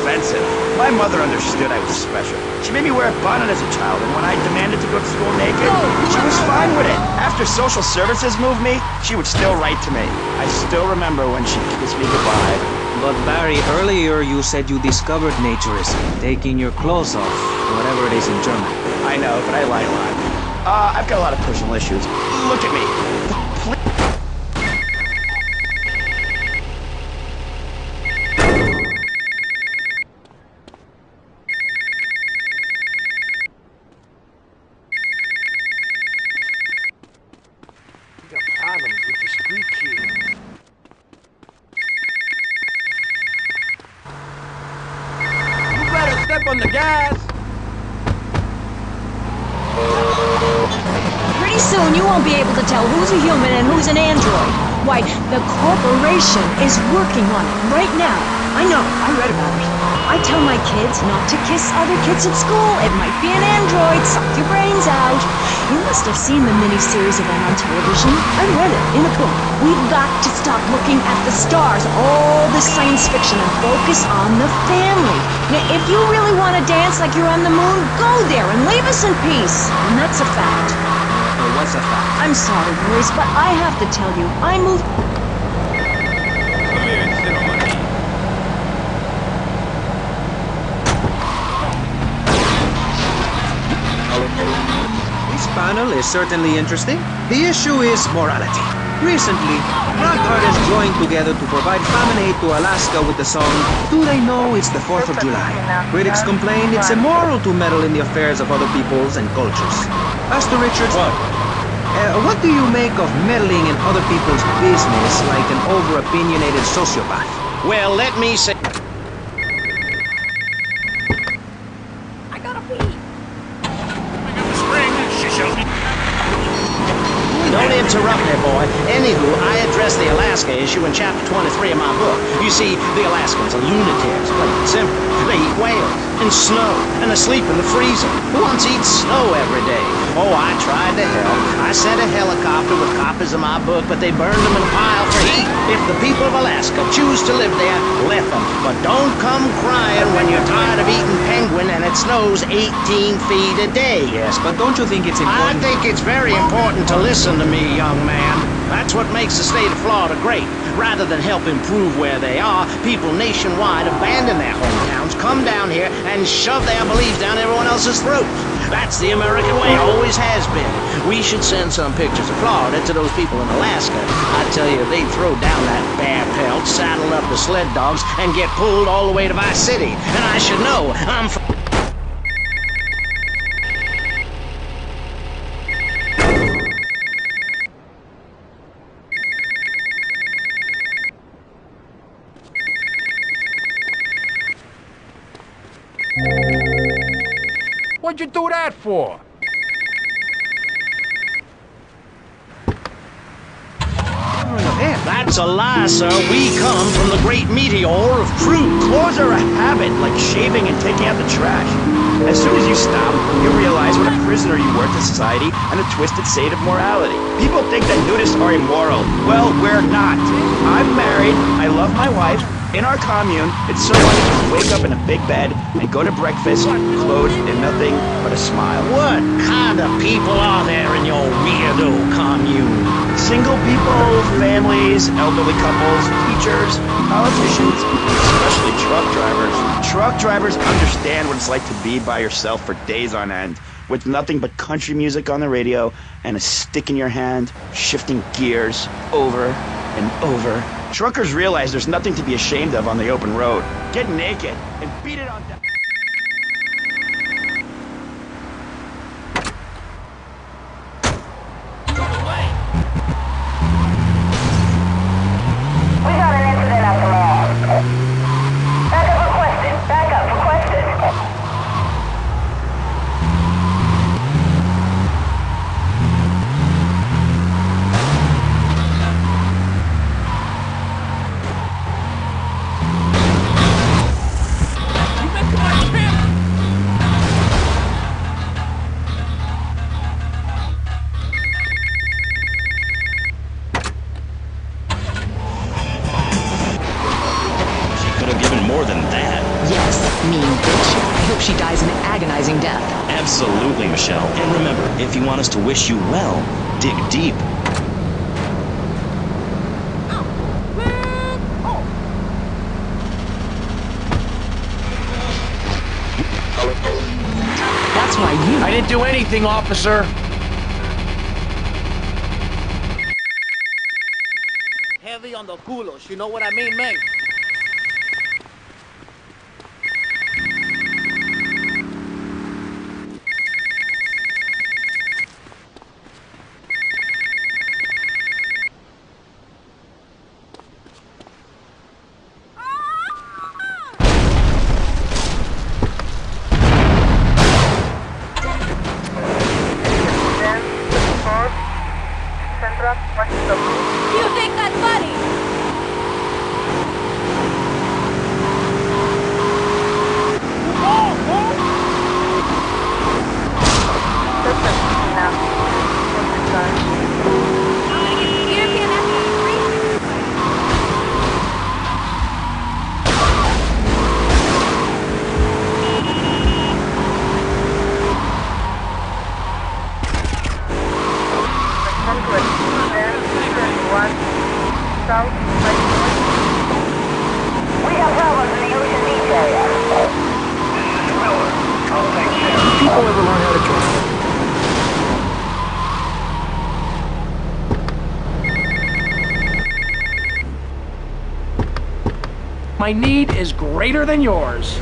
expensive. My mother understood I was special. She made me wear a bonnet as a child, and when I demanded to go to school naked, she was fine with it. After social services moved me, she would still write to me. I still remember when she kissed me goodbye. But Barry, earlier you said you discovered naturism, taking your clothes off, whatever it is in German. I know, but I lie a lot. I've got a lot of personal issues. Look at me. We got problems with the street kids. You better step on the gas. Pretty soon you won't be able to tell who's a human and who's an android. Why, the corporation is working on it right now. I know, I read about it. I tell my kids not to kiss other kids at school. It might be an android, suck your brains out. You must have seen the miniseries of them on television. I read it in a book. We've got to stop looking at the stars, all the science fiction, and focus on the family. Now, if you really want to dance like you're on the moon, go there and leave us in peace. And that's a fact. What's a fact? I'm sorry, boys, but I have to tell you, I moved... Come here and sit on my knee. This panel is certainly interesting. The issue is morality. Recently, rock artists joined together to provide famine aid to Alaska with the song, Do They Know It's the 4th of July? Critics complain it's immoral to meddle in the affairs of other peoples and cultures. Pastor Richards, what do you make of meddling in other people's business like an over-opinionated sociopath? Well, let me say... Don't interrupt me, boy. Anywho, I address the Alaska issue in chapter 23 of my book. You see, the Alaskans are lunatics, plain and simple. They eat whales and snow and asleep in the freezer. Who wants to eat snow every day? Oh, I tried to help. I sent a helicopter with copies of my book, but they burned them in a pile for heat. If the people of Alaska choose to live there, let them. But don't come crying when you're tired of eating penguin and it snows 18 feet a day. Yes, but don't you think it's I important? think it's very important to listen to me, young man. That's what makes the state of Florida great. Rather than help improve where they are, people nationwide abandon their hometowns, come down here, and shove their beliefs down everyone else's throats. That's the American way, always has been. We should send some pictures of Florida to those people in Alaska. I tell you, they'd throw down that bear pelt, saddle up the sled dogs, and get pulled all the way to Vice City. And I should know, I'm from... What'd you do that for? That's a lie, sir. We come from the great meteor of truth. Clothes are a habit, like shaving and taking out the trash. As soon as you stop, you realize what a prisoner you were to society and a twisted state of morality. People think that nudists are immoral. Well, we're not. I'm married, I love my wife. In our commune, it's so funny to wake up in a big bed and go to breakfast clothed in nothing but a smile. What kind of people are there in your weirdo commune? Single people, families, elderly couples, teachers, politicians, especially truck drivers. Truck drivers understand what it's like to be by yourself for days on end, with nothing but country music on the radio and a stick in your hand, shifting gears over and over. Truckers realize there's nothing to be ashamed of on the open road. Get naked and beat it on down. We got an incident at the mall. Backup requested. Backup requested. You Yes, mean bitch. I hope she dies an agonizing death. Absolutely, Michelle. And remember, if you want us to wish you well, dig deep. That's why you... I didn't do anything, officer. Heavy on the culos, you know what I mean, man? You think that's funny? European F-3? We have problems in the Ocean Beach area. This is Miller. I'll take care. People ever learn how to drive? My need is greater than yours. A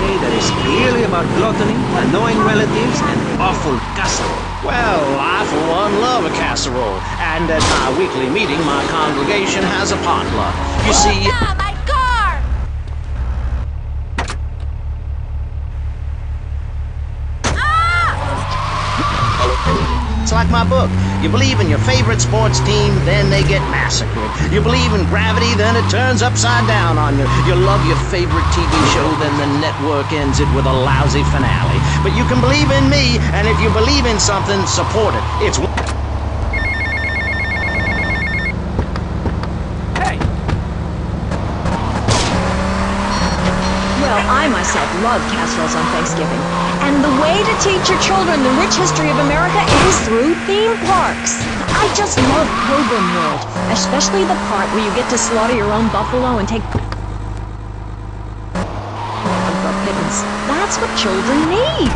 day that is clearly about gluttony, annoying relatives, and awful casserole. Well, I for one love a casserole. And at my weekly meeting, my congregation has a potluck. You see... Ah, my car! It's like my book. You believe in your favorite sports team, then they get massacred. You believe in gravity, then it turns upside down on you. You love your favorite TV show, then the network ends it with a lousy finale. But you can believe in me, and if you believe in something, support it. It's... Well, I myself love casseroles on Thanksgiving. And the way to teach your children the rich history of America is through theme parks. I just love Pilgrim World, especially the part where you get to slaughter your own buffalo and take... pickings. That's what children need.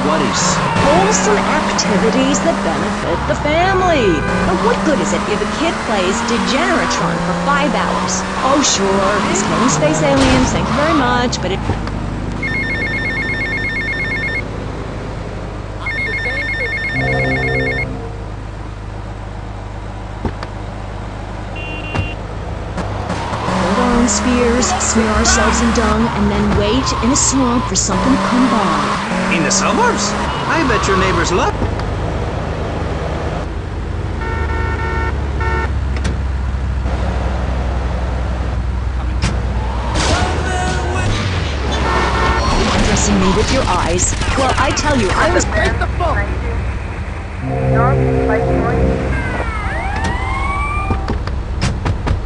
What is? Wholesome activities that benefit the family. But what good is it if a kid plays Degeneratron for 5 hours? Oh, sure, he's killing space aliens, thank you very much, but it... Build our own spheres, smear ourselves in dung, and then wait in a swamp for something to come by. In the suburbs? I bet your neighbors love... Undressing me with your eyes. Well, I tell you, I was... Get the phone!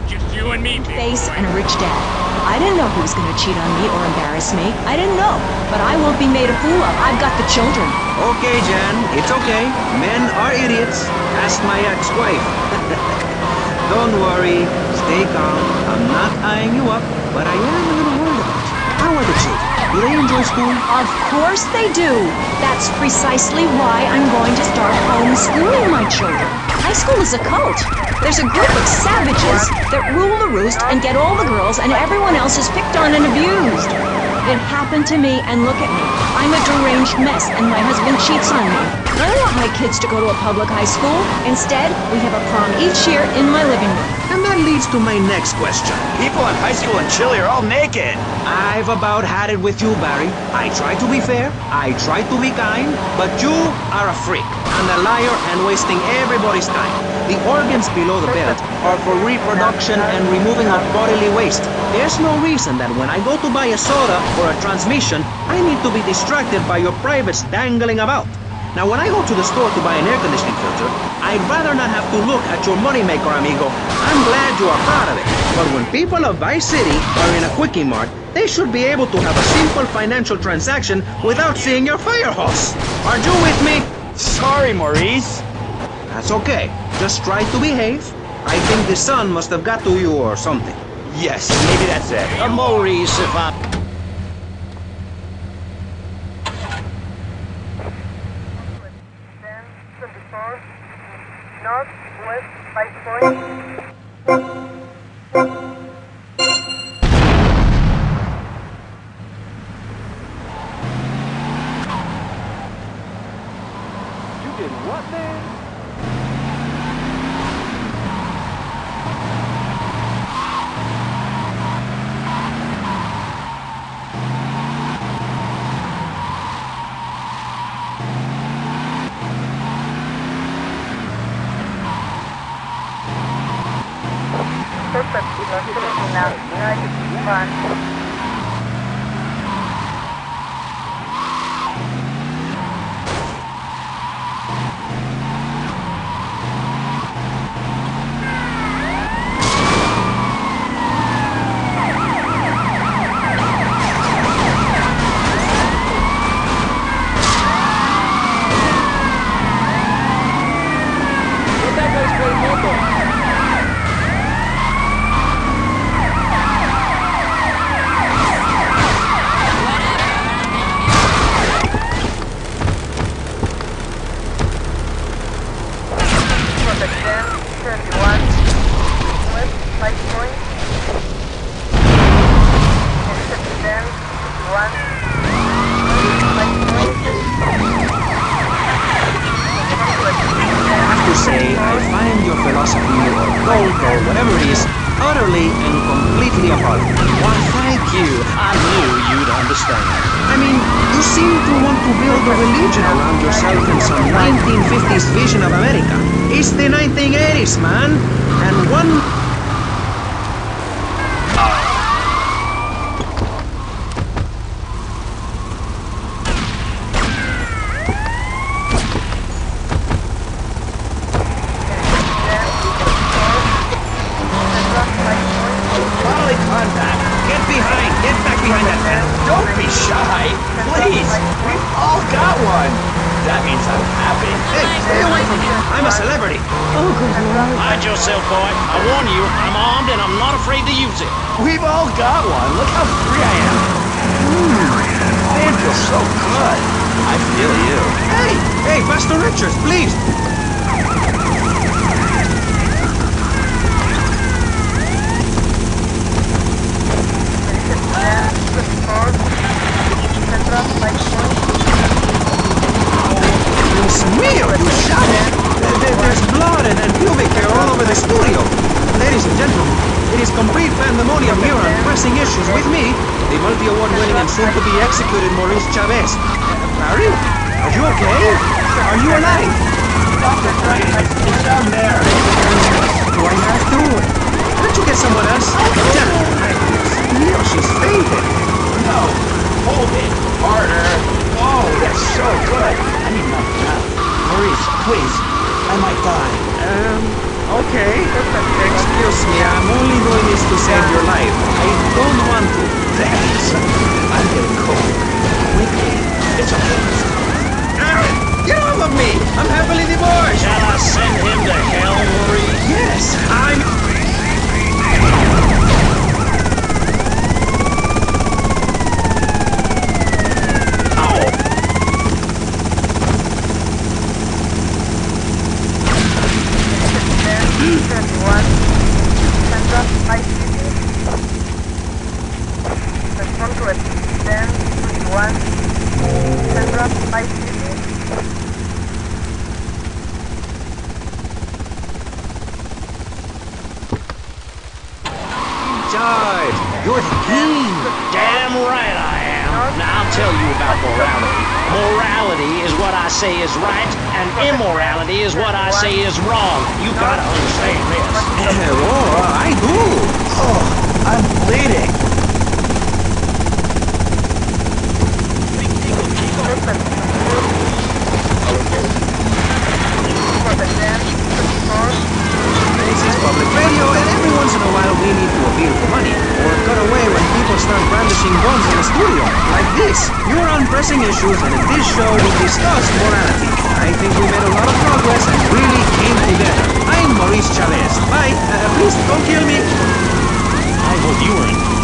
Just you and me, face and a rich dad. I didn't know who was going to cheat on me or embarrass me. I didn't know. But I won't be made a fool of. I've got the children. Okay, Jan, it's okay. Men are idiots. Ask my ex-wife. Don't worry. Stay calm. I'm not eyeing you up, but I am a little worried about you. How are the children? Do they enjoy school? Of course they do. That's precisely why I'm going to start homeschooling my children. High school is a cult. There's a group of savages that rule the roost and get all the girls, and everyone else is picked on and abused. It happened to me, and look at me. I'm a deranged mess, and my husband cheats on me. I don't want my kids to go to a public high school. Instead, we have a prom each year in my living room. And that leads to my next question. People in high school in Chile are all naked. I've about had it with you, Barry. I try to be fair, I try to be kind, but you are a freak, and a liar, and wasting everybody's time. The organs below the belt are for reproduction and removing of bodily waste. There's no reason that when I go to buy a soda or a transmission, I need to be distracted by your privates dangling about. Now, when I go to the store to buy an air conditioning filter, I'd rather not have to look at your moneymaker, amigo. I'm glad you are proud of it. But when people of Vice City are in a Quickie Mart, they should be able to have a simple financial transaction without seeing your fire hose. Are you with me? Sorry, Maurice. That's okay. Just try to behave. I think the sun must have got to you or something. Yes, maybe that's it. Maurice, if I... Northwest 5 point. You did what, man? Suspect is not sitting now. United Front. Let that guy's play moto. Suspect 10, 71. West 5 point. Intercept 10, 51. West 5 point. I have to say, I find your philosophy, or cult, or whatever it is, utterly and completely appalling. Why, thank you. I knew you'd understand. I mean, you seem to want to build a religion around yourself in some 1950s vision of America. It's the 1980s, man. And one... Molly contact. Get behind. Get back behind that man. Don't be shy. Please. We've all got one. That means I'm happy. Hey, stay away from me. I'm a celebrity. Oh, good Lord. Hide yourself, boy. I warn you, I'm armed and I'm not afraid to use it. We've all got one. Look how free I am. Man feels so good. I feel you. Hey, Pastor Richards, please. Dios mío, you shot it. There's blood and pubic hair all over the studio. Ladies and gentlemen, it is complete pandemonium here on pressing issues with me, the multi-award-winning and soon-to-be executed Maurice Chavez. Barry, are you okay? Are you alive? Dr. Frank, it's down there. Do I have to? Can't you get someone else? Lieutenant, Dios, she's fainted. No. Hold it. Harder. Oh, that's so good. I need enough now. Maurice, please. I might die. Okay. Excuse me, I'm only doing this to save your life. I don't want to. Thanks. I'm getting cold. Quickly. It's okay. Aaron, get off of me! I'm happily divorced! Shall I send him to hell, Maurice? Yes, I'm... Charge! You're the king! Damn right I am. Now I'll tell you about morality. Morality is what I say is right, and immorality is what I say is wrong. You gotta understand this. Oh, I do! Oh, I'm bleeding. establishing bonds in the studio, like this. You're on pressing issues, and in this show we discussed morality. I think we made a lot of progress and really came together. I'm Maurice Chavez. Bye. Please don't kill me. I hope you were in.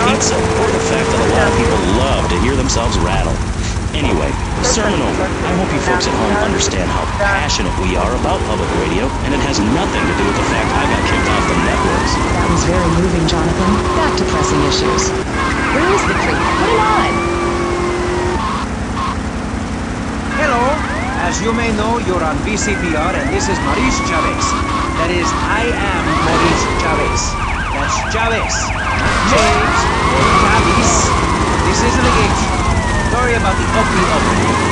Pizza, or the fact that a lot of people love to hear themselves rattle. Anyway, sermon over. I hope you folks at home understand how passionate we are about public radio, and it has nothing to do with the fact I got kicked off the networks. That was very moving, Jonathan. Back to pressing issues. Where is the creep? Put it on! Hello. As you may know, you're on VCPR, and this is Maurice Chavez. That is, I am Maurice Chavez. That's Chavez. James or Chavez. This isn't a game show. Sorry about the uppity.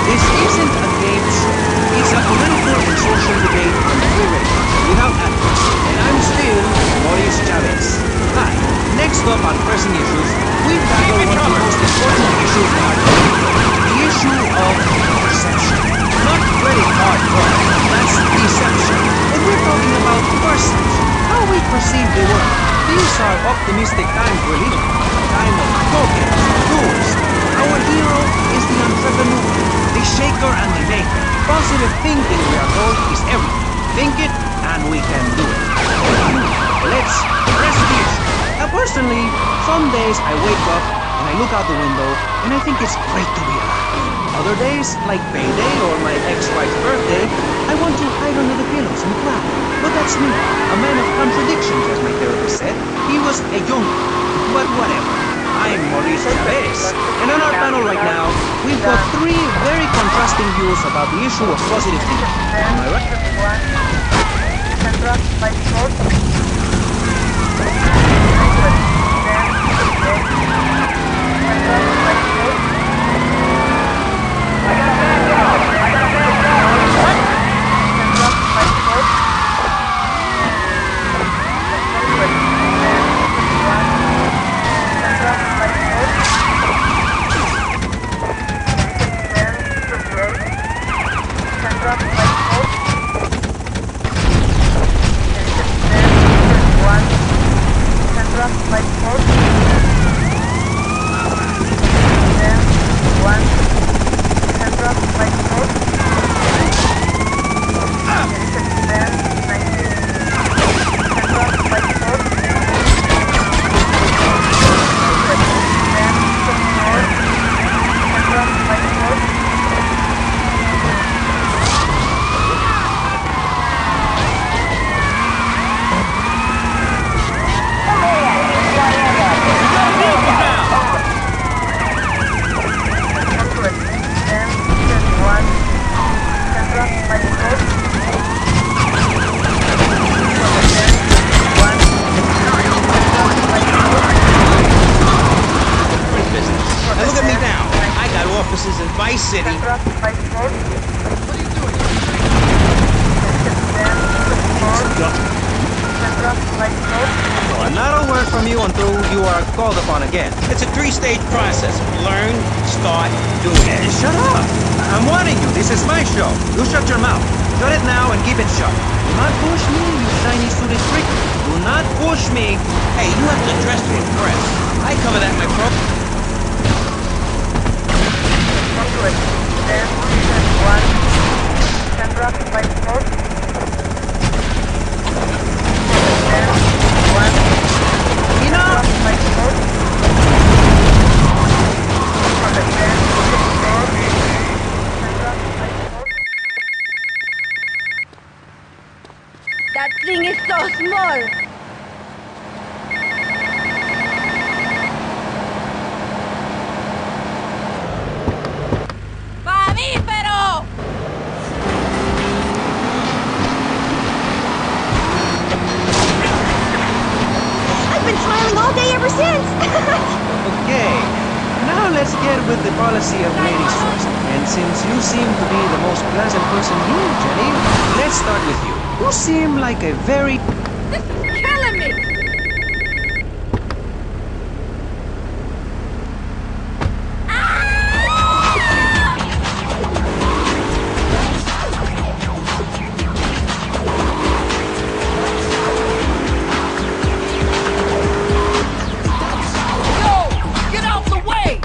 This isn't a game show. It's a political and social debate on free radio, without ads. And I'm still Maurice Chavez. Hi. Next up on pressing issues, we tackle one of the most important issues in our country. The issue of perception. Not credit card fraud. That's deception. And we're talking about perception. How we perceive the world. These are optimistic times we live in. A time of focus, doers. Our hero is the entrepreneur, the shaker and the maker. Positive thinking, we are told, is everything. Think it, and we can do it. Let's press the issue. Now, personally, some days I wake up and I look out the window and I think it's great to be alive. Other days, like payday or my ex-wife's birthday, I want to hide under the pillows and cry. But that's me, a man of contradictions, as my therapist said. He was a young one, but whatever. I'm Maurice Chavez, and on our panel right now, we've got three very contrasting views about the issue of positive thinking. Am I right? Vice City. Well, not a word from you until you are called upon again. It's a three-stage process. Learn, start, do it. Shut up! I'm warning you, this is my show. You shut your mouth. Shut it now and keep it shut. Do not push me, you shiny suited freak. Do not push me. Hey, you have to dress to impress. I cover that, my pro. all day ever since. Okay, now let's get with the policy of ladies first. And since you seem to be the most pleasant person here, Jenny, let's start with you. You seem like a very... This is killing me. Get out the way!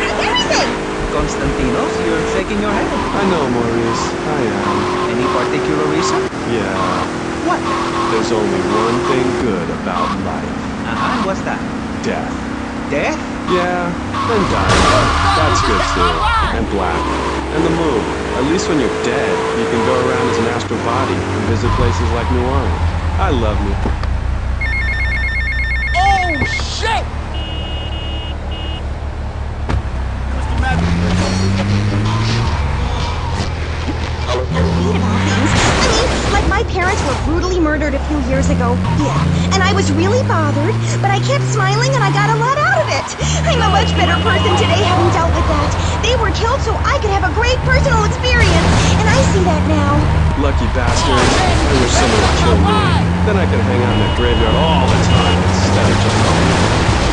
Everything. Constantinos, you're shaking your head. I know, Maurice. I am. Any particular reason? Yeah. What? There's only one thing good about life. Uh-huh, what's that? Death. Death? Yeah, and dying. That's good too. And black. And the moon. At least when you're dead, you can go around as an astral body and visit places like New Orleans. I love New... Oh, shit! Read about things. I mean, like my parents were brutally murdered a few years ago. Yeah. And I was really bothered, but I kept smiling and I got a lot out of it. I'm a much better person today having dealt with that. They were killed so I could have a great personal experience, and I see that now. Lucky bastard. I wish someone would kill me. Then I could hang out in that graveyard all the time instead of just...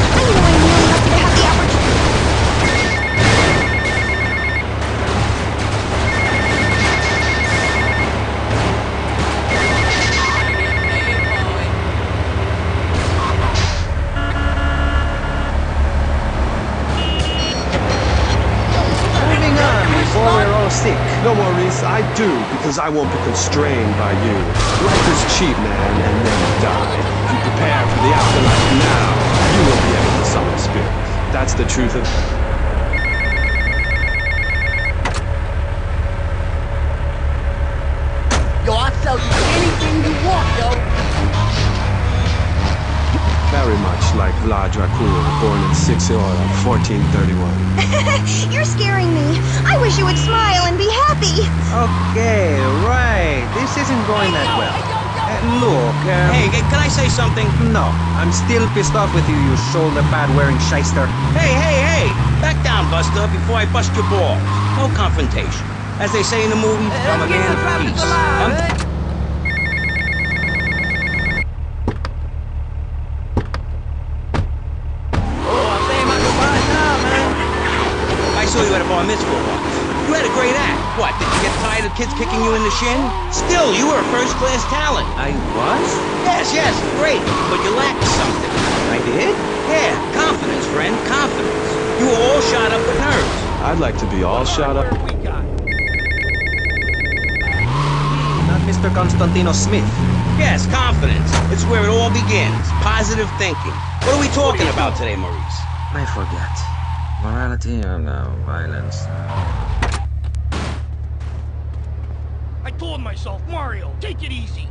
I know I'm really lucky to have the opportunity. Moving on before we're all sick. No, Maurice, I do, because I won't be constrained by you. Life is cheap, man, and then you die. If you prepare for the afterlife now, you will be able to summon spirits. That's the truth of... Yo, I'll sell you anything you want, yo. Very much like Vlad Dracul, born in Sixiora, 1431. You're scaring me. I wish you would smile and be happy. Okay, right. This isn't going that well. Look, Hey, can I say something? No, I'm still pissed off with you, you shoulder pad wearing shyster. Hey! Back down, Buster, before I bust your balls. No confrontation. As they say in the movie, I'm a man of peace. I saw you at a bar mitzvah once. You had a great act. What, did you get tired of kids kicking you in the shin? Still, you were a first-class talent. I was? Yes, great. But you lacked something. I did? Yeah, confidence, friend, confidence. You were all shot up with nerves. I'd like to be all shot up. Not Mr. Constantino Smith. Yes, confidence. It's where it all begins. Positive thinking. What are we talking about today, Maurice? I forget. Morality or no violence? I told myself, Mario, take it easy.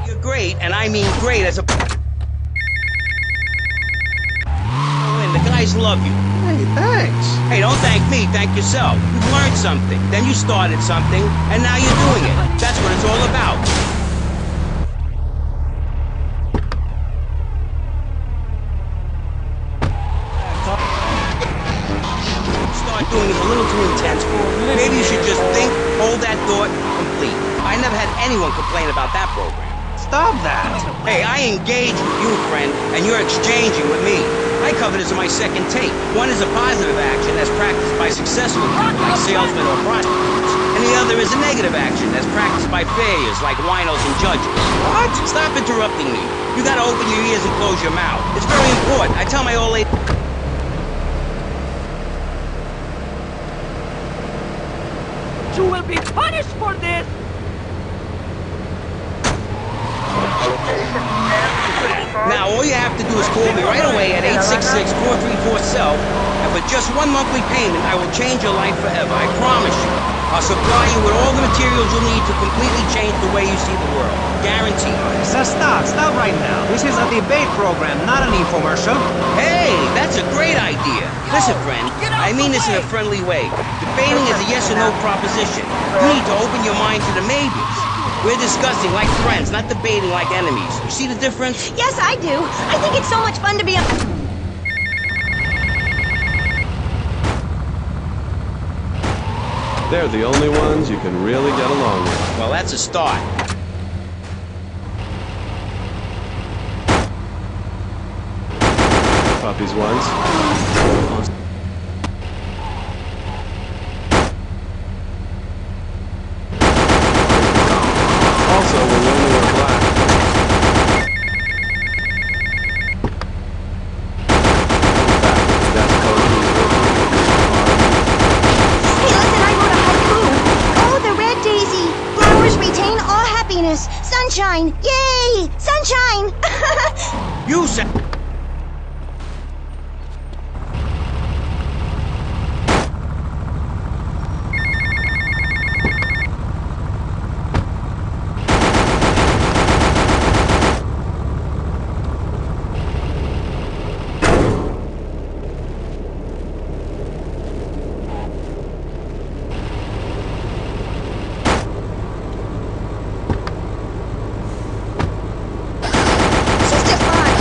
You're great, and I mean great as a... And the guys love you. Hey, thanks. Hey, don't thank me, thank yourself. You've learned something, then you started something, and now you're doing it. That's what it's all about. Start doing it a little too intense for you. Maybe you should just think, hold that thought, complete. I never had anyone complain about that program. Stop that. Hey, I engage with you, friend, and you're exchanging with me. I cover this in my second tape. One is a positive action that's practiced by successful people like salesmen or prostitutes. And the other is a negative action that's practiced by failures like winos and judges. What? Stop interrupting me. You gotta open your ears and close your mouth. It's very important. I tell my old lady... You will be punished for this! Now, all you have to do is call me right away at 866-434-SELF, and for just one monthly payment, I will change your life forever. I promise you. I'll supply you with all the materials you'll need to completely change the way you see the world. Guaranteed. So stop right now. This is a debate program, not an infomercial. Hey, that's a great idea. Listen, friend, I mean this in a friendly way. Debating is a yes or no proposition. You need to open your mind to the maybes. We're discussing like friends, not debating like enemies. You see the difference? Yes, I do. I think it's so much fun to be a... They're the only ones you can really get along with. Well, that's a start. Puppies once. Also, we're willing to wear black. Hey, listen, I wrote a haiku. Oh, the red daisy. Flowers retain all happiness. Sunshine. Yay! Sunshine! You said... Sister Fine.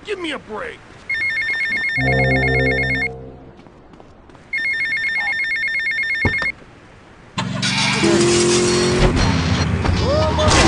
Give me a break.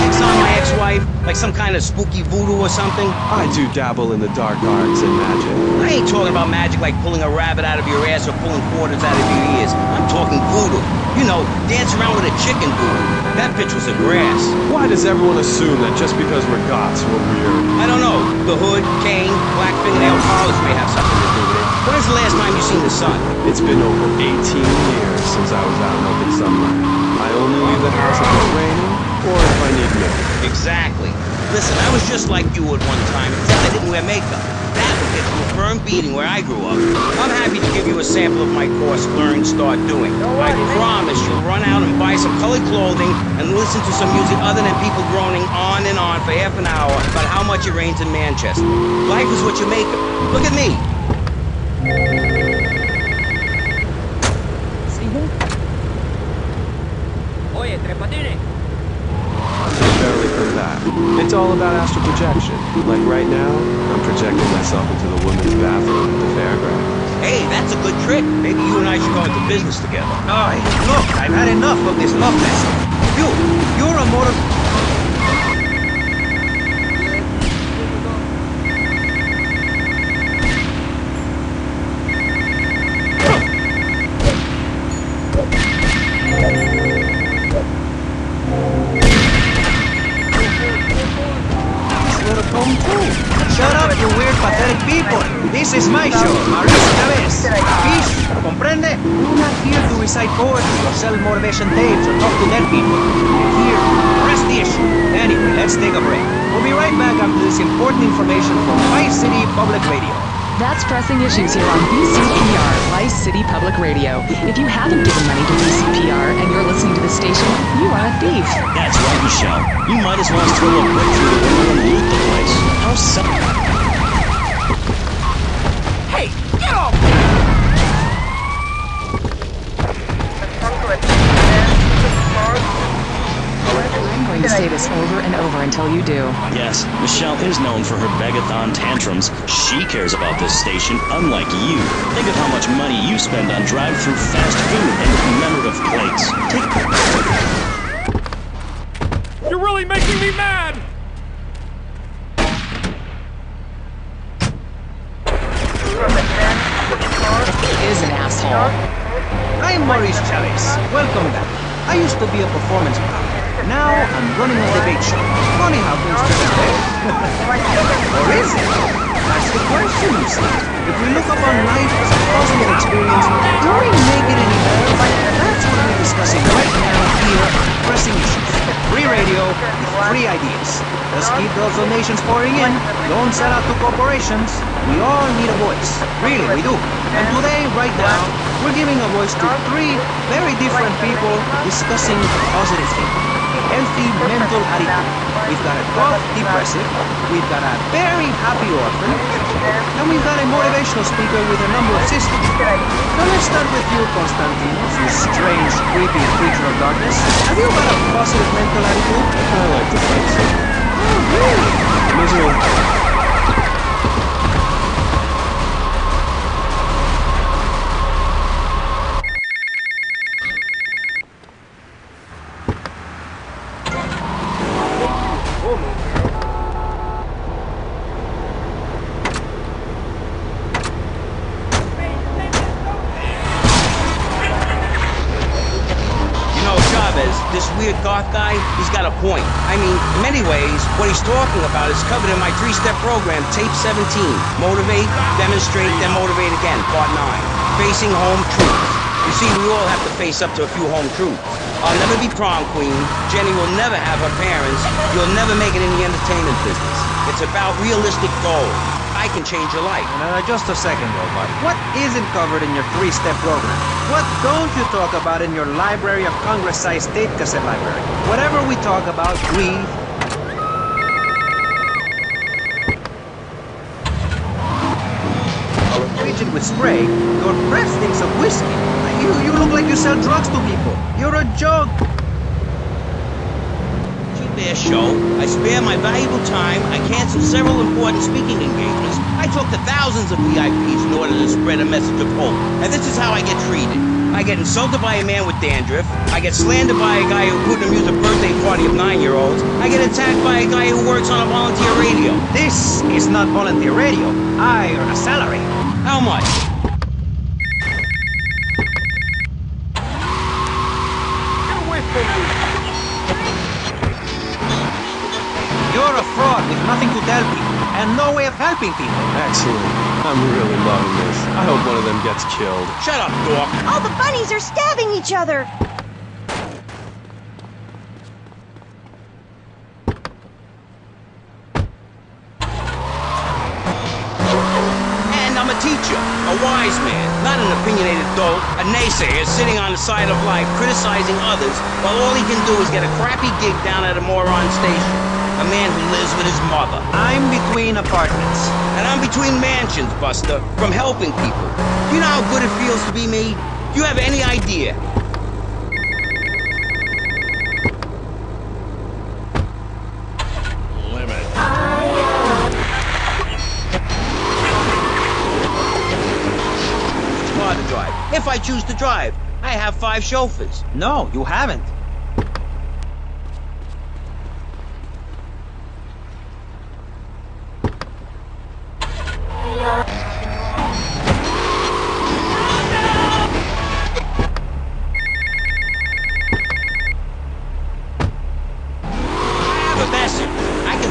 It's on my ex-wife, like some kind of spooky voodoo or something. I do dabble in the dark arts and magic. I ain't talking about magic like pulling a rabbit out of your ass or pulling quarters out of your ears. I'm talking voodoo. You know, dance around with a chicken voodoo. That bitch was a grass. Why does everyone assume that just because we're goths, we're weird? I don't know. The hood, cane, black fingernail polish may have something to do with it. When's the last time you seen the sun? It's been over 18 years since I was out in open sunlight. I only leave the house if it's raining or if I need milk. Exactly. Listen, I was just like you at one time, except I didn't wear makeup. That would get you a firm beating where I grew up. I'm happy to give you a sample of my course, Learn, Start Doing. I promise you'll run out and buy some colored clothing and listen to some music other than people groaning on and on for half an hour about how much it rains in Manchester. Life is what you make of. Look at me. Oye, Tres Patines. I can barely come back. It's all about astral projection. Like right now, I'm projecting myself into the women's bathroom at the fairgrounds. Hey, that's a good trick. Maybe you and I should go into business together. Ay, look, I've had enough of this love lesson. You're a motor... Shut up, you weird, pathetic people! This is my show, Marisa Chavez. Fish, comprende? We're not here to recite poetry or sell motivation tapes or talk to dead people. We're here to press the issue. Anyway, let's take a break. We'll be right back after this important information from Vice City Public Radio. That's Pressing Issues here on VCPR, Vice City Public Radio. If you haven't given money to VCPR and you're listening to the station, you are a thief. That's right, Michelle. You might as well throw a brick through the window and loot the place. How simple. Hey, get off! I'm going to say this over and over until you do. Yes, Michelle is known for her begathon tantrums. She cares about this station, unlike you. Think of how much money you spend on drive-through fast food and commemorative plates. You're really making me mad! He is an asshole. Paul. I'm Maurice Chavez. Welcome back. I used to be a performance pal. Now I'm running a debate show. Funny how things turn out, eh? Or is it? That's the question, you see. If we look upon life as a positive experience, do we make it any better? That's what we're discussing right now here on Pressing Issues. Free radio with free ideas. Just keep those donations pouring in. Don't sell out to corporations. We all need a voice. Really, we do. And today, right now, we're giving a voice to three very different people discussing positive things. Healthy mental attitude. We've got a tough depressive, we've got a very happy orphan, and we've got a motivational speaker with a number of systems. Now let's start with you, Constantinos, you strange, creepy creature of darkness. Have you got a positive mental attitude? I like to fight so. Oh, really? Misery. This weird goth guy, he's got a point. I mean, in many ways, what he's talking about is covered in my 3-step program, Tape 17. Motivate, demonstrate, then motivate again, Part 9. Facing home truths. You see, we all have to face up to a few home truths. I'll never be prom queen. Jenny will never have her parents. You'll never make it in the entertainment business. It's about realistic goals. I can change your life. Just a second, Robot. What isn't covered in your 3-step program? What don't you talk about in your Library of Congress-sized tape cassette library? Whatever we talk about, breathe. Reach it with spray. Your breath stinks of whiskey. You look like you sell drugs to people. You're a joke. Their show. I spare my valuable time. I cancel several important speaking engagements. I talk to thousands of VIPs in order to spread a message of hope. And this is how I get treated. I get insulted by a man with dandruff. I get slandered by a guy who couldn't amuse a birthday party of 9-year-olds. I get attacked by a guy who works on a volunteer radio. This is not volunteer radio. I earn a salary. How much? Get away from me! You're a fraud with nothing to tell people, and no way of helping people. Excellent. I'm really loving this. I hope one of them gets killed. Shut up, dork. All the bunnies are stabbing each other. And I'm a teacher, a wise man, not an opinionated dolt, a naysayer sitting on the side of life criticizing others while all he can do is get a crappy gig down at a moron station. A man who lives with his mother. I'm between apartments. And I'm between mansions, Buster, from helping people. Do you know how good it feels to be me? Do you have any idea? Limit. It's hard to drive. If I choose to drive, I have 5 chauffeurs. No, you haven't.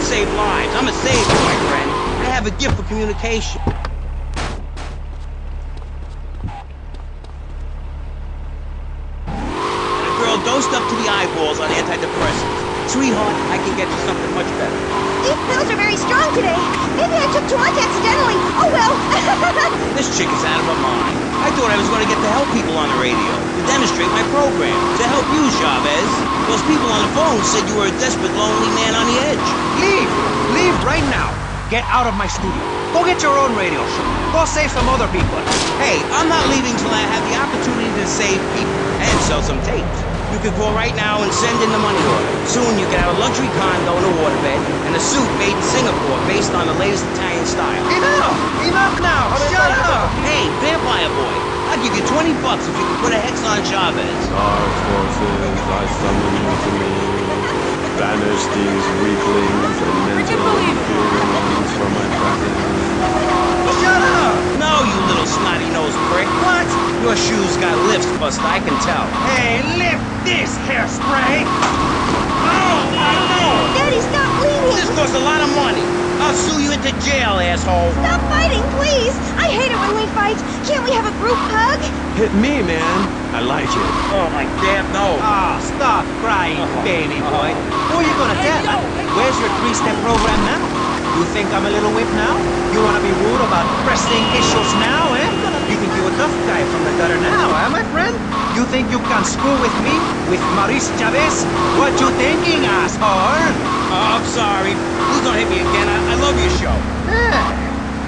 Save lives. I'm a saver, my friend. I have a gift for communication. And a girl dosed up to the eyeballs on antidepressants. Sweetheart, I can get you something much better. These pills are very strong today. Maybe I took too much accidentally. Oh well. This chick is out of her mind. I thought I was going to get to help people on the radio, to demonstrate my program, to help you, Chavez. Those people on the phone said you were a desperate, lonely man on the edge. Leave! Leave right now! Get out of my studio. Go get your own radio show. Go save some other people. Hey, I'm not leaving till I have the opportunity to save people and sell some tapes. You can call right now and send in the money order. Soon you can have a luxury condo and a waterbed and a suit made in Singapore based on the latest Italian style. Enough! Enough now! Shut up! Hey, Vampire Boy, I'll give you $20 if you can put a hex on Chavez. Dark forces, I summon you to me. Banish these weaklings and mental inferior from my presence. Shut up! No, you little snotty-nosed prick. What? Your shoes got lifts, Buster, I can tell. Hey, lift this hairspray! Oh, Daddy, stop bleeding! This costs a lot of money. I'll sue you into jail, asshole. Stop fighting, please! I hate it when we fight. Can't we have a group hug? Hit me, man. I like it. Oh, my damn no. Ah, stop crying, baby boy. Who are you gonna tell? Where's your three-step program now? You think I'm a little whip now? You wanna be rude about pressing issues now, eh? You think you're a tough guy from the gutter now, eh, my friend? You think you can screw with me? With Maurice Chavez? What you thinking, asshole? Oh, I'm sorry. Please don't hit me again. I love your show.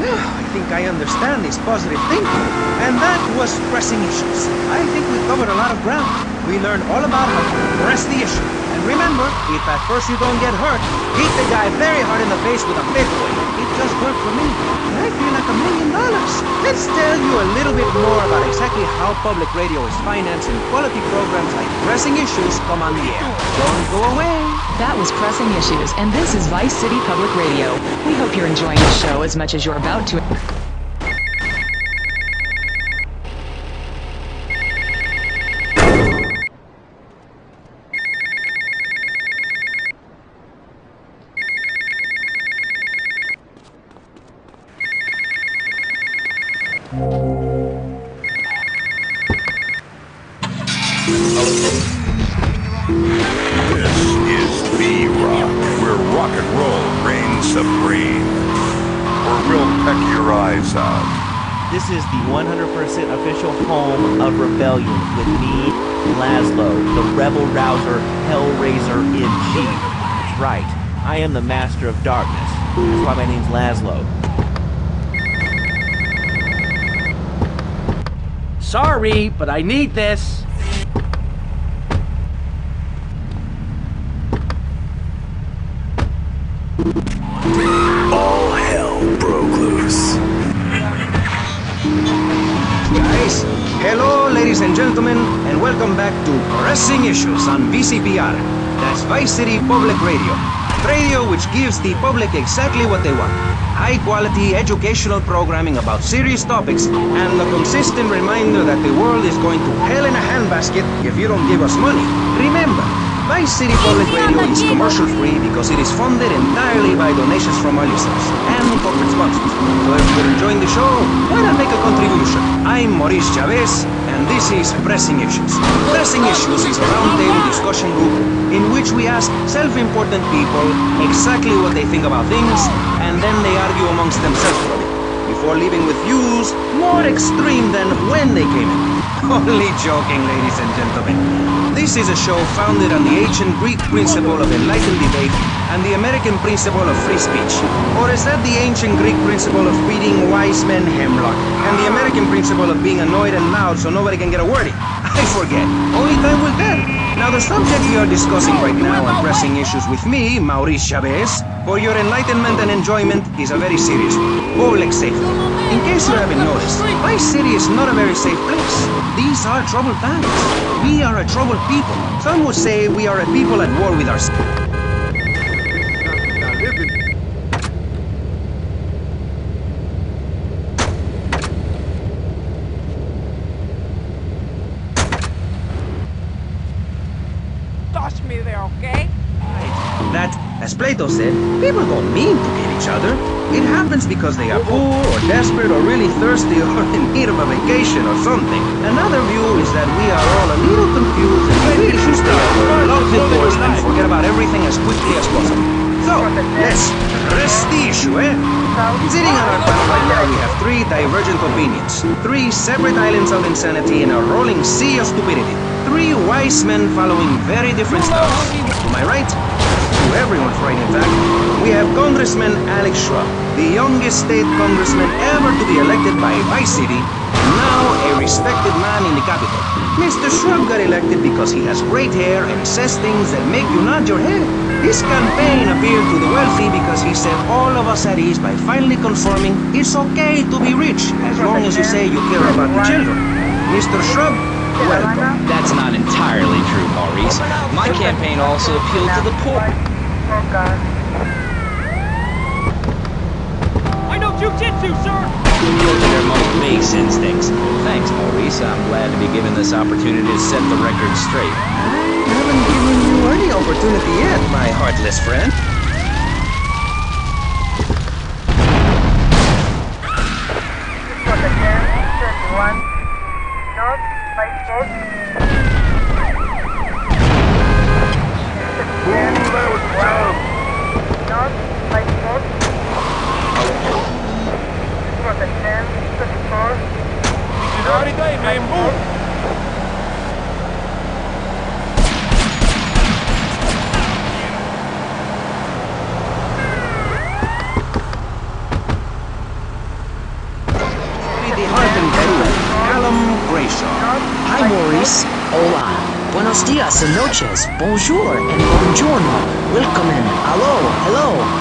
I think I understand this positive thinking. And that was pressing issues. I think we covered a lot of ground. We learned all about how to press the issue. And remember, if at first you don't get hurt, hit the guy very hard in the face with a paperweight. It just worked for me. And I feel like $1 million. Let's tell you a little bit more about exactly how public radio is financing quality programs like Pressing Issues come on the air. Don't go away. That was Pressing Issues, and this is Vice City Public Radio. We hope you're enjoying the show as much as you're about to. This is The Rock, where rock and roll reigns supreme. Or we'll peck your eyes out. This is the 100% official home of Rebellion with me, Laszlo, the Rebel Rouser Hellraiser in Chief. That's right, I am the Master of Darkness. That's why my name's Laszlo. Sorry, but I need this. All hell broke loose. Guys, hello ladies and gentlemen, and welcome back to Pressing Issues on VCPR. That's Vice City Public Radio. Radio which gives the public exactly what they want. High quality educational programming about serious topics, and a consistent reminder that the world is going to hell in a handbasket if you don't give us money. Remember, Vice City Public Radio is commercial free because it is funded entirely by donations from our listeners and corporate sponsors. So if you're enjoying the show, why not make a contribution? I'm Maurice Chavez, and this is Pressing Issues. Pressing Issues is a roundtable discussion group in which we ask self-important people exactly what they think about things, and then they argue amongst themselves for a bit, before leaving with views more extreme than when they came in. Only joking, ladies and gentlemen. This is a show founded on the ancient Greek principle of enlightened debate and the American principle of free speech. Or is that the ancient Greek principle of feeding wise men hemlock and the American principle of being annoyed and loud so nobody can get a word in? I forget. Only time will tell. Now, the subject we are discussing right now on Pressing Issues with me, Maurice Chavez, for your enlightenment and enjoyment, is a very serious one. Public safety. In case you haven't noticed, Vice City is not a very safe place. These are troubled times. We are a troubled people. Some would say we are a people at war with ourselves. Toss me there, okay? That, as Plato said, people don't mean to kill each other. It happens because they are poor or desperate or really thirsty or in need of a vacation or something. Another view is that we are all a little confused and maybe should start our love divorce and forget about everything as quickly as possible. So, let's press the issue, eh? Sitting on our panel right now, we have three divergent opinions. Three separate islands of insanity in a rolling sea of stupidity. Three wise men following very different styles. To my right, to everyone's right in fact, we have Congressman Alex Shrub, the youngest state congressman ever to be elected by Vice City, and now a respected man in the Capitol. Mr. Shrub got elected because he has great hair and says things that make you nod your head. His campaign appealed to the wealthy because he set all of us at ease by finally confirming it's okay to be rich as long as you say you care about the children. Mr. Shrub, welcome. That's not entirely true, Maurice. My campaign also appealed to the poor. I know jujitsu, sir! Appealed to their most base instincts. Thanks, Maurice. Maurice. I'm glad to be given this opportunity to set the record straight. I haven't given you any opportunity yet, my heartless friend. Hi, Maurice. Hola. Buenos dias and noches. Bonjour and buongiorno. Welcome in. Hello.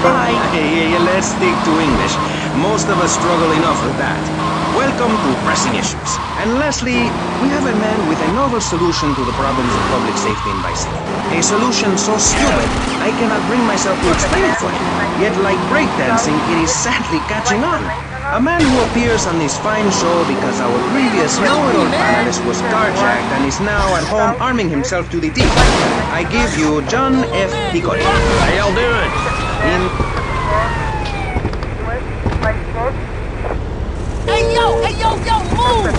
Hi. Hey, let's stick to English. Most of us struggle enough with that. Welcome to Pressing Issues. And lastly, we have a man with a novel solution to the problems of public safety in Vice City. A solution so stupid, I cannot bring myself to explain it for you. Yet like breakdancing, it is sadly catching on. A man who appears on this fine show because our previous know-it-all panelist was carjacked and is now at home arming himself to the teeth. I give you John F. Piccoli. How y'all doing? Hey yo, move!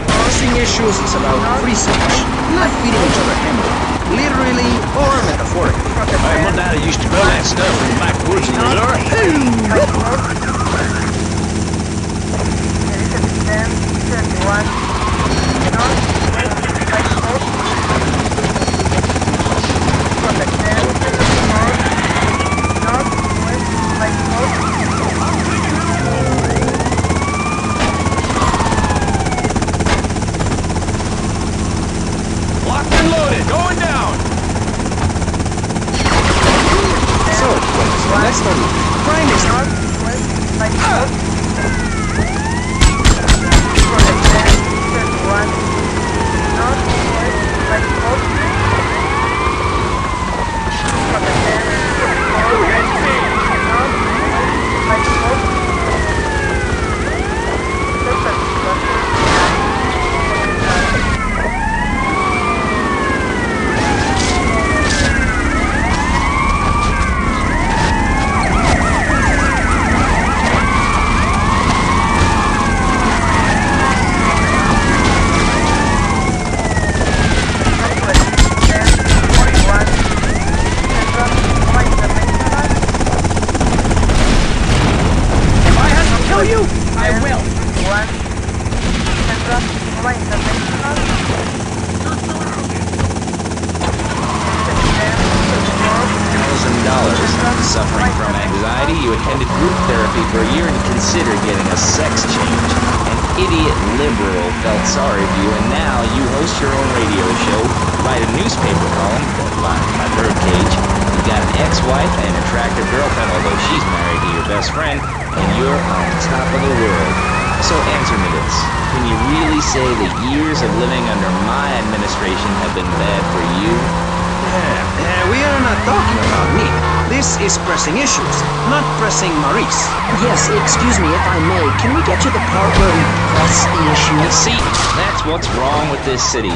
Pressing Issues is about free speech, not feeding each other hamburger, literally or metaphorically. Hey, my daddy used to grow that stuff in the backwoods in Missouri. Locked and loaded, going down! So, let's start with crime is Suffering from anxiety, you attended group therapy for a year and considered getting a sex change. An idiot liberal felt sorry for you, and now you host your own radio show, write a newspaper column, my birdcage. You got an ex-wife and an attractive girlfriend, although she's married to your best friend, and you're on top of the world. So answer me this. Can you really say that years of living under my administration have been bad for you? We are not talking about me. This is Pressing Issues, not Pressing Maurice. Yes, excuse me if I may. Can we get to the part where we press the issue? See, that's what's wrong with this city.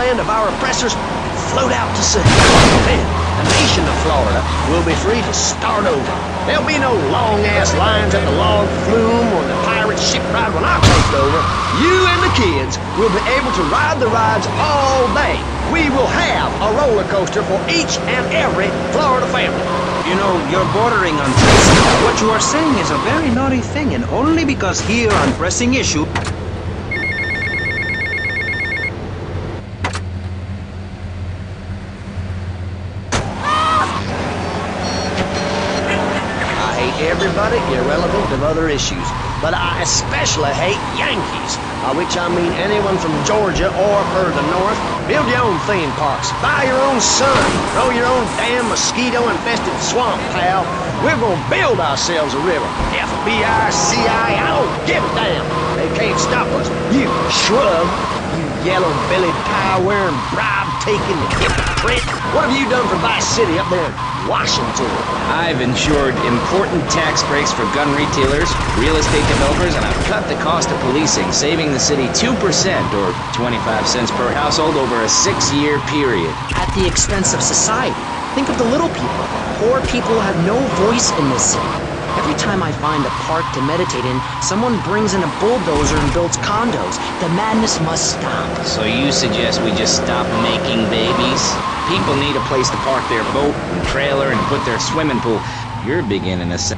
land of our oppressors and float out to sea. Then, the nation of Florida will be free to start over. There'll be no long-ass lines at the log flume or the pirate shipwright when I take over. You and the kids will be able to ride the rides all day. We will have a roller coaster for each and every Florida family. You know, you're bordering on treason. What you are saying is a very naughty thing, and only because here on Pressing Issue... Everybody irrelevant of other issues, but I especially hate Yankees, by which I mean anyone from Georgia or further north. Build your own theme parks, buy your own sun, grow your own damn mosquito-infested swamp, pal. We're gonna build ourselves a river. FBI, CIA, I don't give a damn. They can't stop us. You shrub, you yellow-bellied, pie-wearing, bribe-taking hypocrite. What have you done for Vice City up there in Washington? I've ensured important tax breaks for gun retailers, real estate developers, and I've cut the cost of policing, saving the city 2% or 25 cents per household over a 6-year period. At the expense of society. Think of the little people. Poor people have no voice in this city. Every time I find a park to meditate in, someone brings in a bulldozer and builds condos. The madness must stop. So you suggest we just stop making babies? People need a place to park their boat and trailer and put their swimming pool. You're beginning to say...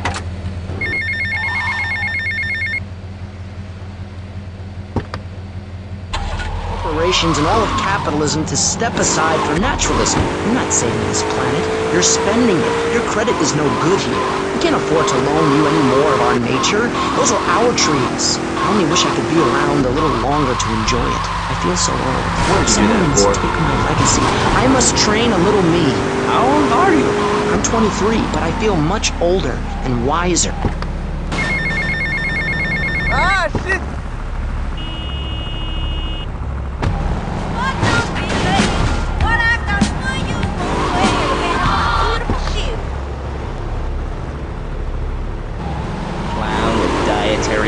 Corporations and all of capitalism to step aside for naturalism. You're not saving this planet. You're spending it. Your credit is no good here. We can't afford to loan you any more of our nature. Those are our trees. I only wish I could be around a little longer to enjoy it. I feel so old. Someone needs to take my legacy. I must train a little me. How old are you? I'm 23, but I feel much older and wiser. Ah, shit!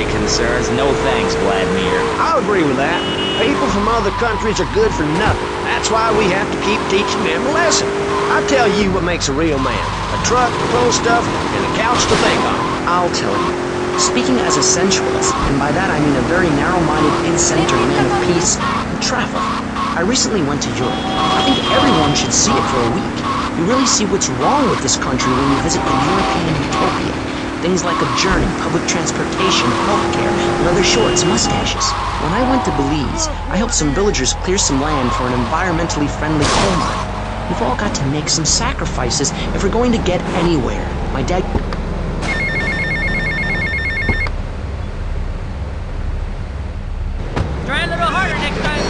Concerns? No thanks, Vladimir. I'll agree with that. People from other countries are good for nothing. That's why we have to keep teaching them a lesson. I tell you what makes a real man. A truck full of stuff and a couch to think on. I'll tell you. Speaking as a sensualist, and by that I mean a very narrow-minded, id-centered man of peace and travel. I recently went to Europe. I think everyone should see it for a week. You really see what's wrong with this country when you visit the European utopia. Things like a journey, public transportation, healthcare, leather shorts, mustaches. When I went to Belize, I helped some villagers clear some land for an environmentally friendly coal mine. We've all got to make some sacrifices if we're going to get anywhere. My dad... Try a little harder next time.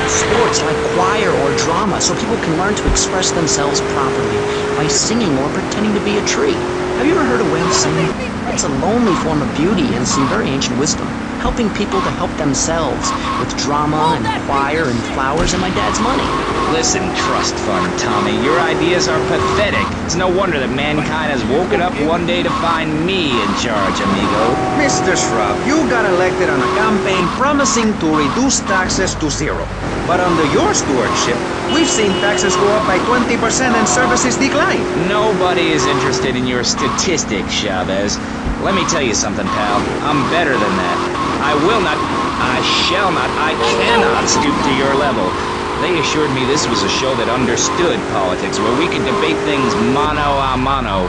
Sports like choir or drama so people can learn to express themselves properly by singing or pretending to be a tree. Have you ever heard a whale sing? It's a lonely form of beauty and some very ancient wisdom, helping people to help themselves with drama and choir and flowers and my dad's money. Listen, trust fund Tommy, your ideas are pathetic. It's no wonder that mankind has woken up one day to find me in charge, amigo. Mr. Shrub, you got elected on a campaign promising to reduce taxes to zero. But under your stewardship, we've seen taxes go up by 20% and services decline. Nobody is interested in your statistics, Chavez. Let me tell you something, pal. I'm better than that. I will not, I shall not, I cannot stoop to your level. They assured me this was a show that understood politics, where we could debate things mano a mano.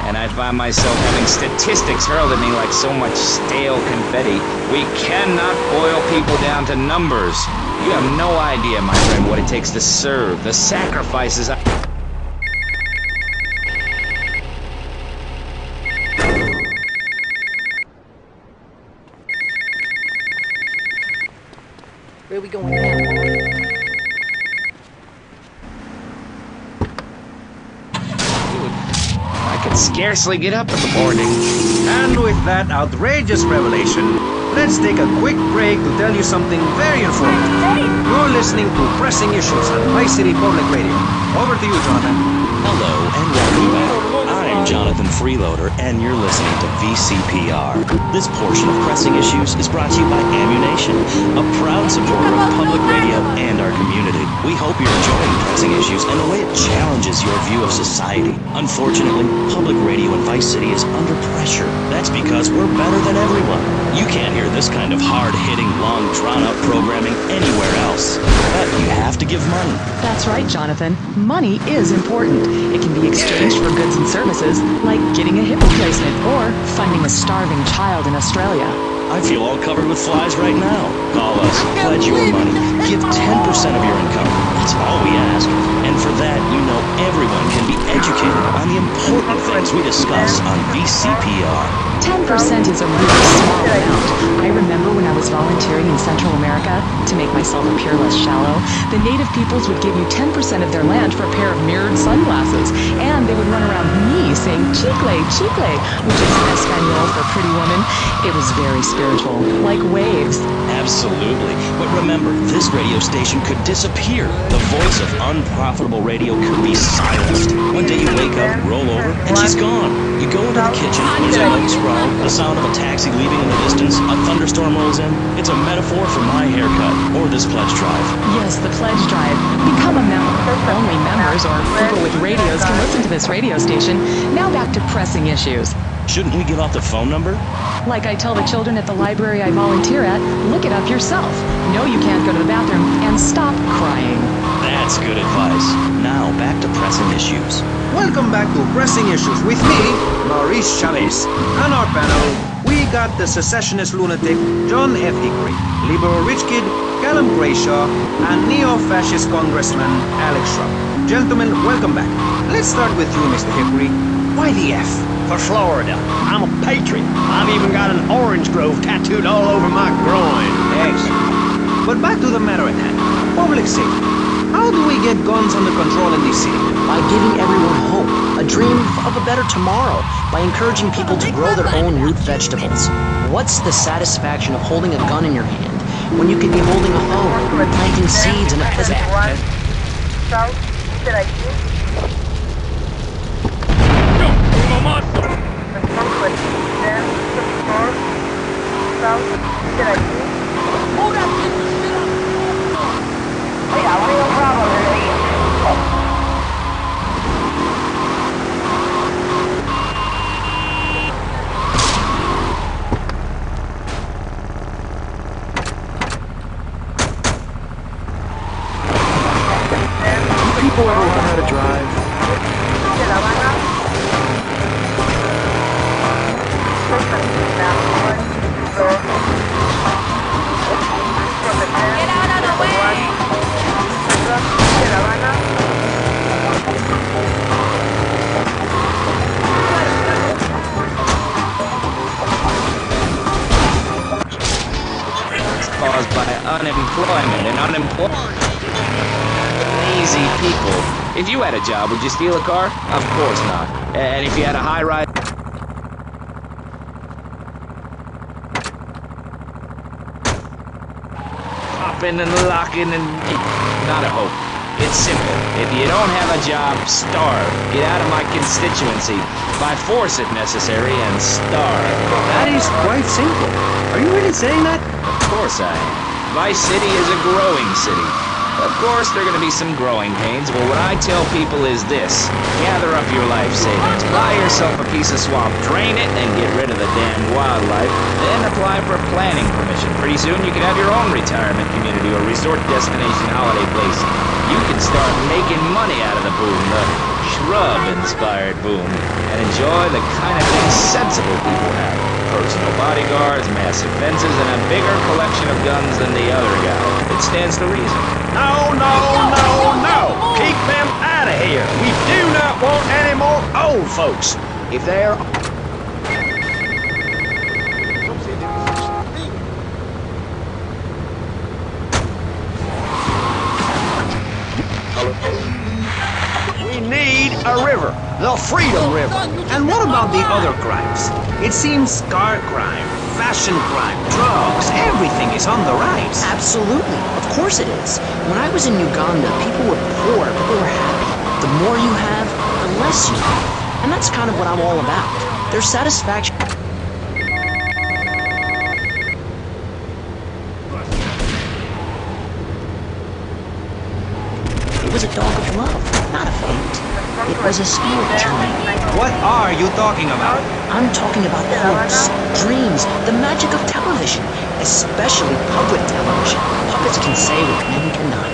And I find myself having statistics hurled at me like so much stale confetti. We cannot boil people down to numbers. You have no idea, my friend, what it takes to serve, the sacrifices I... Where are we going now? I could scarcely get up in the morning. And with that outrageous revelation, let's take a quick break to tell you something very informative. You're listening to Pressing Issues on Vice City Public Radio. Over to you, Jonathan. Hello and welcome back. I'm I'm Jonathan Freeloader, and you're listening to VCPR. This portion of Pressing Issues is brought to you by Ammunition, a proud supporter of public radio and our community. We hope you're enjoying Pressing Issues and the way it challenges your view of society. Unfortunately, public radio in Vice City is under pressure. That's because we're better than everyone. You can't hear this kind of hard-hitting, long, drawn-out programming anywhere else. But you have to give money. That's right, Jonathan. Money is important. It can be exchanged for goods and services, like getting a hip replacement or funding a starving child in Australia. I feel all covered with flies right now. Call us, pledge your money, give 10% of your income. That's all we ask. And for that, you know everyone can be educated on the important things we discuss on VCPR. 10% is a really small amount. I remember when I was volunteering in Central America, to make myself appear less shallow, the native peoples would give you 10% of their land for a pair of mirrored sunglasses, and they would run around me saying chicle, chicle, which is Espanol for pretty woman. It was very spiritual, like waves. Absolutely. But remember, this radio station could disappear. The voice of unprofitable radio could be silenced. One day you wake up, roll over, and she's gone. You go into the kitchen, there's a light sprawl, the sound of a taxi leaving in the distance, a thunderstorm rolls in. It's a metaphor for my haircut, or this pledge drive. Yes, the pledge drive. Become a member. Only members or people with radios can listen to this radio station. Now back to Pressing Issues. Shouldn't we give out the phone number? Like I tell the children at the library I volunteer at, look it up yourself. No, you can't go to the bathroom, and stop crying. That's good advice. Now, back to Pressing Issues. Welcome back to Pressing Issues with me, Maurice Chavez. On our panel, we got the secessionist lunatic John F. Hickory, liberal rich kid Callum Grayshaw, and neo-fascist congressman Alex Shrub. Gentlemen, welcome back. Let's start with you, Mr. Hickory. Why the F? For Florida. I'm a patriot. I've even got an orange grove tattooed all over my groin. Excellent. But back to the matter at hand. Public safety. How do we get guns under control in this city? By giving everyone hope, a dream of a better tomorrow, by encouraging people to grow their own root vegetables. What's the satisfaction of holding a gun in your hand when you could be holding a hoe, planting seeds in a peasant... South, did I see? South, did I see? Hold up, get the shit up. We got real problems in the People ever learn how to drive? Get out of the way! It's caused by unemployment and lazy people. If you had a job, would you steal a car? Of course not. And if you had a high-rise... popping and locking and... Not a hope. It's simple. If you don't have a job, starve. Get out of my constituency. By force if necessary, and starve. That is quite simple. Are you really saying that? Of course I am. Vice City is a growing city. Of course, there are going to be some growing pains, but what I tell people is this. Gather up your life savings, buy yourself a piece of swamp, drain it, and get rid of the damned wildlife. Then apply for planning permission. Pretty soon you can have your own retirement community or resort destination holiday place. You can start making money out of the boom, the shrub-inspired boom, and enjoy the kind of things sensible people have. Personal bodyguards, massive fences, and a bigger collection of guns than the other guy. It stands to reason. No, no, no, no! Keep them out of here! We do not want any more old folks! If they're... We need a river. The Freedom River. And what about the other crimes? It seems car crime, fashion crime, drugs, everything is on the rise. Absolutely. Of course it is. When I was in Uganda, people were poor, people were happy. The more you have, the less you have. And that's kind of what I'm all about. Their satisfaction. It was a dog of love, not of hate. It was a spirit journey. What are you talking about? I'm talking about hopes, dreams, the magic of television, especially public television. Puppets can say what men cannot.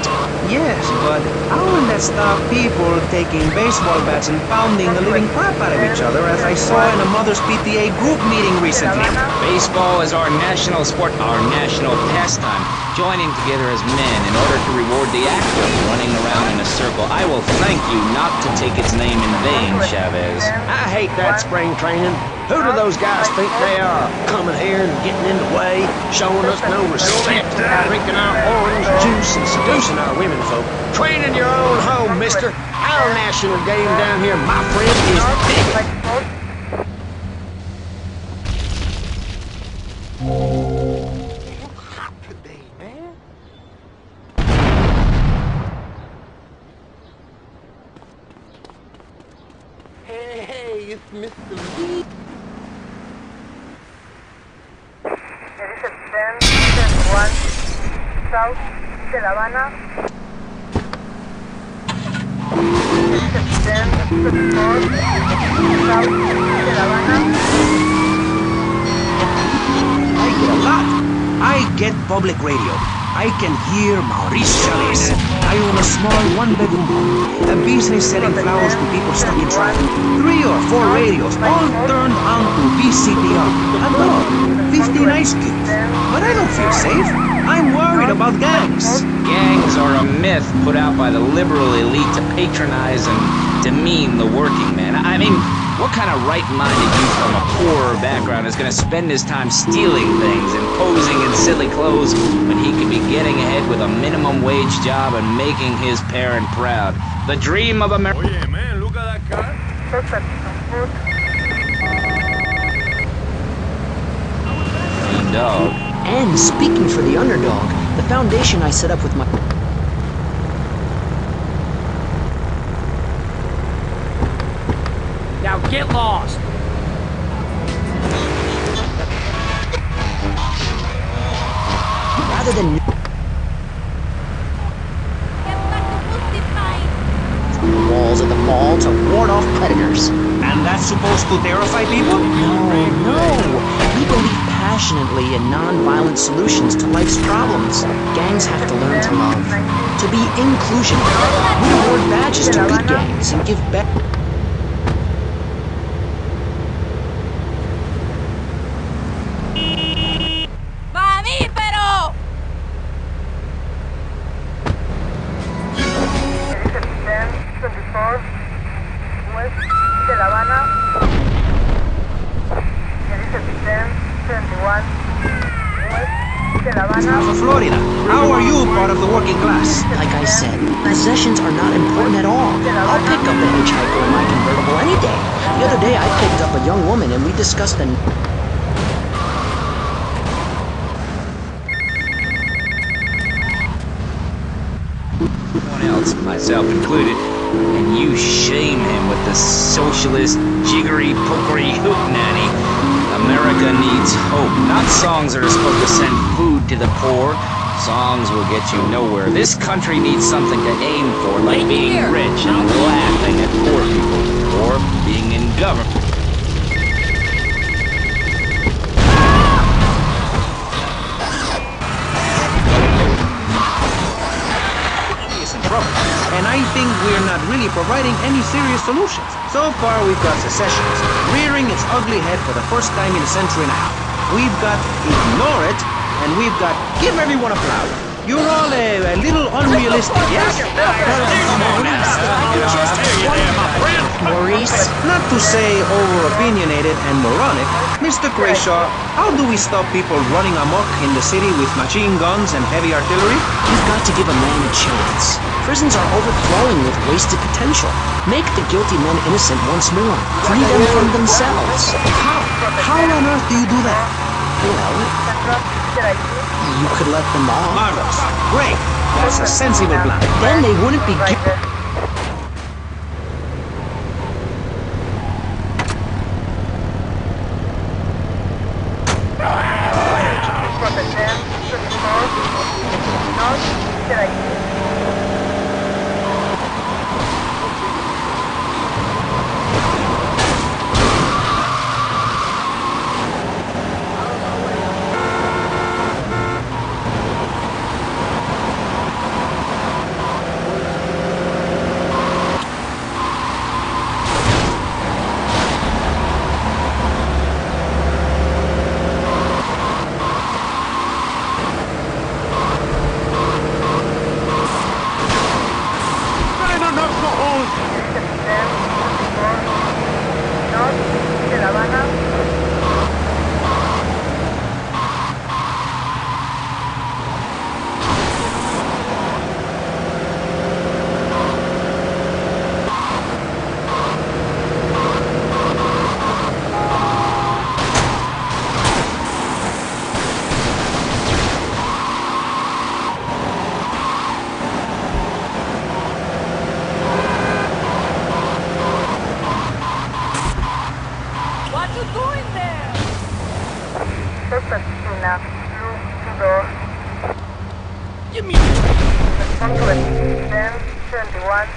Yes, but how will that stop people taking baseball bats and pounding the living crap out of each other, as I saw in a Mother's PTA group meeting recently? Baseball is our national sport, our national pastime. Joining together as men in order to reward the act of running around in a circle. I will thank you not to take its name in vain, Chavez. I hate that spring training. Who do those guys think they are? Coming here and getting in the way, showing us no respect, drinking our orange juice and seducing our women folk. Train in your own home, mister. Our national game down here, my friend, is bigger. Hey, it's Mr. Lee. It is 10:31 South de La Habana. It is 10:34 South de La Habana. I get a lot. I get public radio. I can hear Maurice Chavez. I own a small one-bedroom home, a business selling flowers to people stuck in traffic. 3 or 4 radios, all turned on to VCPR. A dog, 15 ice cubes. But I don't feel safe. I'm worried about gangs. Gangs are a myth put out by the liberal elite to patronize and demean the working man. I mean, what kind of right-minded youth from a poorer background is going to spend his time stealing things and posing in silly clothes when he could be getting ahead with a minimum wage job and making his parent proud? The dream of America. Oh yeah, man, look at that car. Dog. And speaking for the underdog, the foundation I set up with my... Now get lost. Rather than... the walls of the mall to ward off predators. And that's supposed to terrify people? No. We believe passionately in non-violent solutions to life's problems. Gangs have to learn to love, to be inclusion. We award badges to beat gangs and give back. ¡Mamífero! It is 10:24 West de La Habana. It is 10:21 West de La Habana. South of Florida. How are you part of the working class? Like I said, possessions are not important at all. I'll pick up the hitchhiker in my convertible any day. The other day I picked up a young woman and we discussed the... Everyone else, myself included, and you shame him with the socialist, jiggery pokery hootenanny. America needs hope, not songs that are supposed to send food to the poor. Songs will get you nowhere. This country needs something to aim for, like being rich and laughing at poor people, or being in government. And I think we're not really providing any serious solutions. So far, we've got secessions, rearing its ugly head for the first time in a century and a half. We've got ignore it, and we've got give everyone a flower. You're all a little unrealistic, yes? Maurice? Not to say over-opinionated and moronic, Mr. Crashaw, how do we stop people running amok in the city with machine guns and heavy artillery? You've got to give a man a chance. Prisons are overflowing with wasted potential. Make the guilty men innocent once more. Free them from themselves. How? How on earth do you do that? Well, you could let them off. Marvelous. Great. That's a sensible plan. Then they wouldn't be... Pasadena, blue, 2 doors. Give me a Respond to it. 1071.